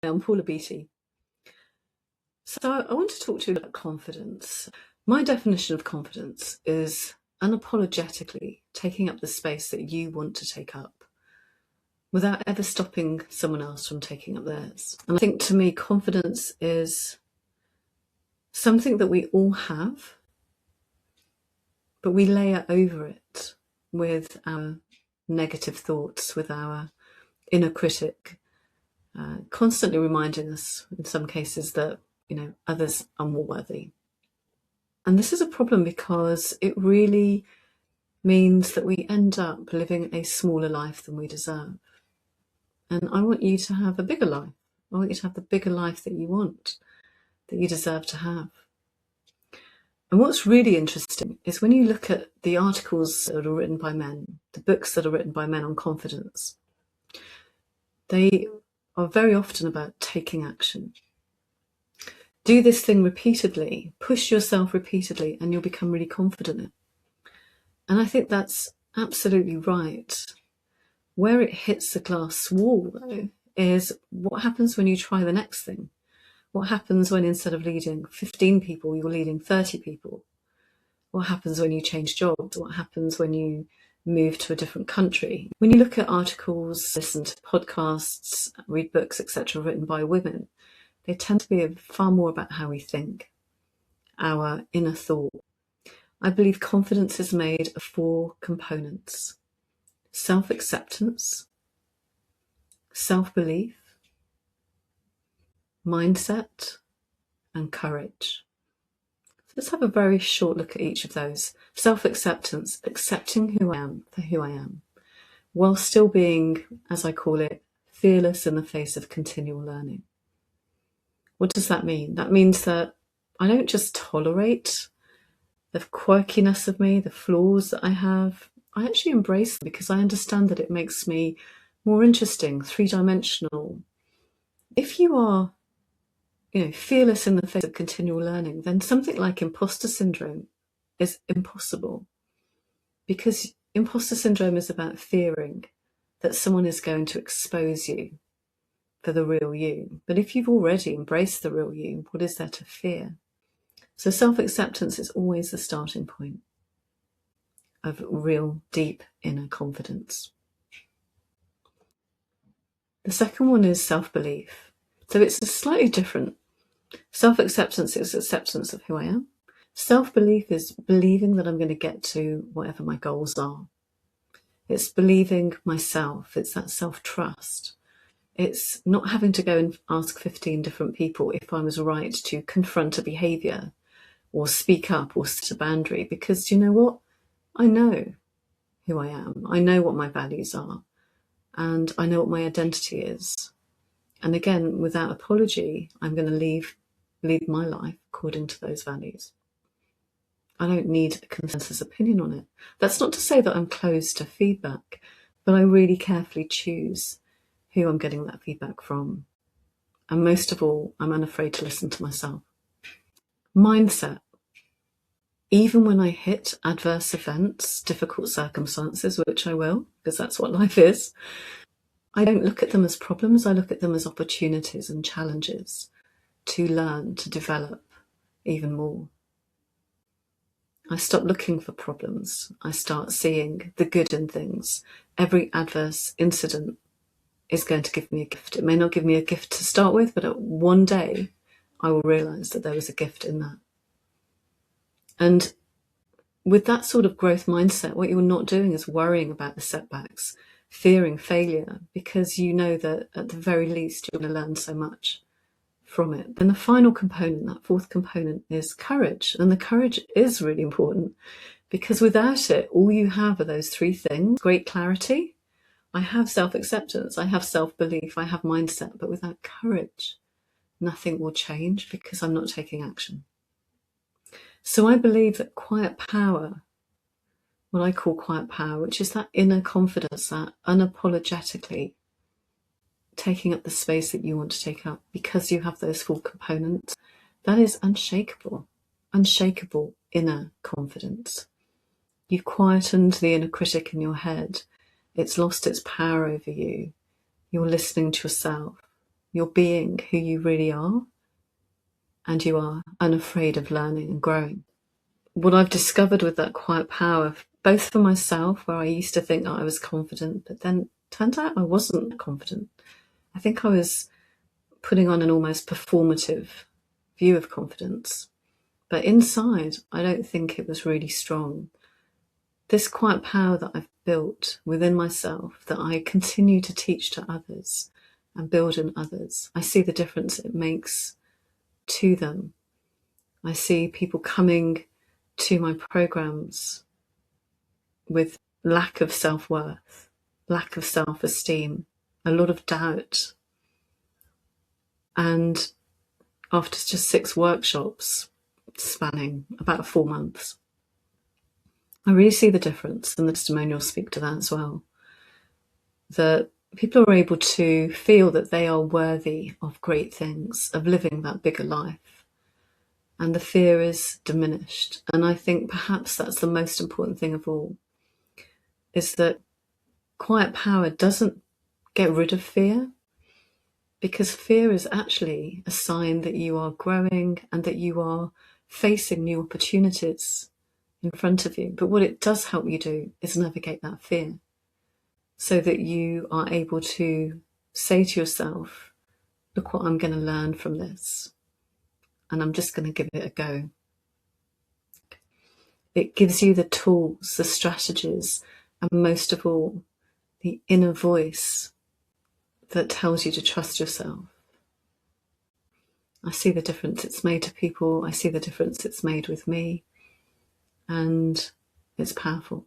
I'm Paula Beattie. So I want to talk to you about confidence. My definition of confidence is unapologetically taking up the space that you want to take up without ever stopping someone else from taking up theirs. And I think to me, confidence is something that we all have, but we layer over it with our negative thoughts, with our inner critic, constantly reminding us in some cases that others are more worthy. And this is a problem because it really means that we end up living a smaller life than we deserve. And I want you to have a bigger life. I want you to have the bigger life that you want, that you deserve to have. And what's really interesting is when you look at the articles that are written by men, the books that are written by men on confidence, they are very often about taking action. Do this thing repeatedly, push yourself repeatedly, and you'll become really confident in it. And I think that's absolutely right. Where it hits the glass wall, though, is what happens when you try the next thing. What happens when instead of leading 15 people, you're leading 30 people? What happens when you change jobs? What happens when you move to a different country? When you look at articles, listen to podcasts, read books, etc., written by women, they tend to be far more about how we think, our inner thought. I believe confidence is made of 4 components: self-acceptance, self-belief, mindset, and courage. Let's have a very short look at each of those. Self-acceptance, accepting who I am for who I am, while still being, as I call it, fearless in the face of continual learning. What does that mean? That means that I don't just tolerate the quirkiness of me, the flaws that I have. I actually embrace them because I understand that it makes me more interesting, 3-dimensional. If you are, fearless in the face of continual learning, then something like imposter syndrome is impossible, because imposter syndrome is about fearing that someone is going to expose you for the real you. But if you've already embraced the real you, what is there to fear? So self-acceptance is always the starting point of real, deep inner confidence. The second one is self-belief. So it's slightly different. Self-acceptance is acceptance of who I am. Self-belief is believing that I'm going to get to whatever my goals are. It's believing myself. It's that self-trust. It's not having to go and ask 15 different people if I was right to confront a behaviour or speak up or set a boundary, because you know what? I know who I am. I know what my values are, and I know what my identity is. And again, without apology, I'm going to lead my life according to those values. I don't need a consensus opinion on it. That's not to say that I'm closed to feedback, but I really carefully choose who I'm getting that feedback from. And most of all, I'm unafraid to listen to myself. Mindset. Even when I hit adverse events, difficult circumstances, which I will, because that's what life is, I don't look at them as problems. I look at them as opportunities and challenges to learn, to develop even more. I stop looking for problems. I start seeing the good in things. Every adverse incident is going to give me a gift. It may not give me a gift to start with, but one day I will realise that there was a gift in that. And with that sort of growth mindset, what you're not doing is worrying about the setbacks, fearing failure, because you know that at the very least you're going to learn so much from it. Then the final component, that 4th component, is courage. And the courage is really important, because without it, all you have are those 3 things: great clarity. I have self-acceptance, I have self-belief, I have mindset, but without courage, nothing will change because I'm not taking action. So I believe that quiet power, what I call quiet power, which is that inner confidence, that unapologetically taking up the space that you want to take up because you have those 4 components, that is unshakable inner confidence. You've quietened the inner critic in your head. It's lost its power over you. You're listening to yourself. You're being who you really are, and you are unafraid of learning and growing. What I've discovered with that quiet power, both for myself, where I used to think that I was confident, but then turned out I wasn't confident. I think I was putting on an almost performative view of confidence. But inside, I don't think it was really strong. This quiet power that I've built within myself, that I continue to teach to others and build in others, I see the difference it makes to them. I see people coming to my programs with lack of self-worth, lack of self-esteem, a lot of doubt. And after just 6 workshops spanning about 4 months, I really see the difference, and the testimonials speak to that as well. That people are able to feel that they are worthy of great things, of living that bigger life. And the fear is diminished. And I think perhaps that's the most important thing of all, is that quiet power doesn't get rid of fear, because fear is actually a sign that you are growing and that you are facing new opportunities in front of you. But what it does help you do is navigate that fear, so that you are able to say to yourself, look what I'm going to learn from this, and I'm just going to give it a go. It gives you the tools, the strategies, and most of all, the inner voice that tells you to trust yourself. I see the difference it's made to people. I see the difference it's made with me, and it's powerful.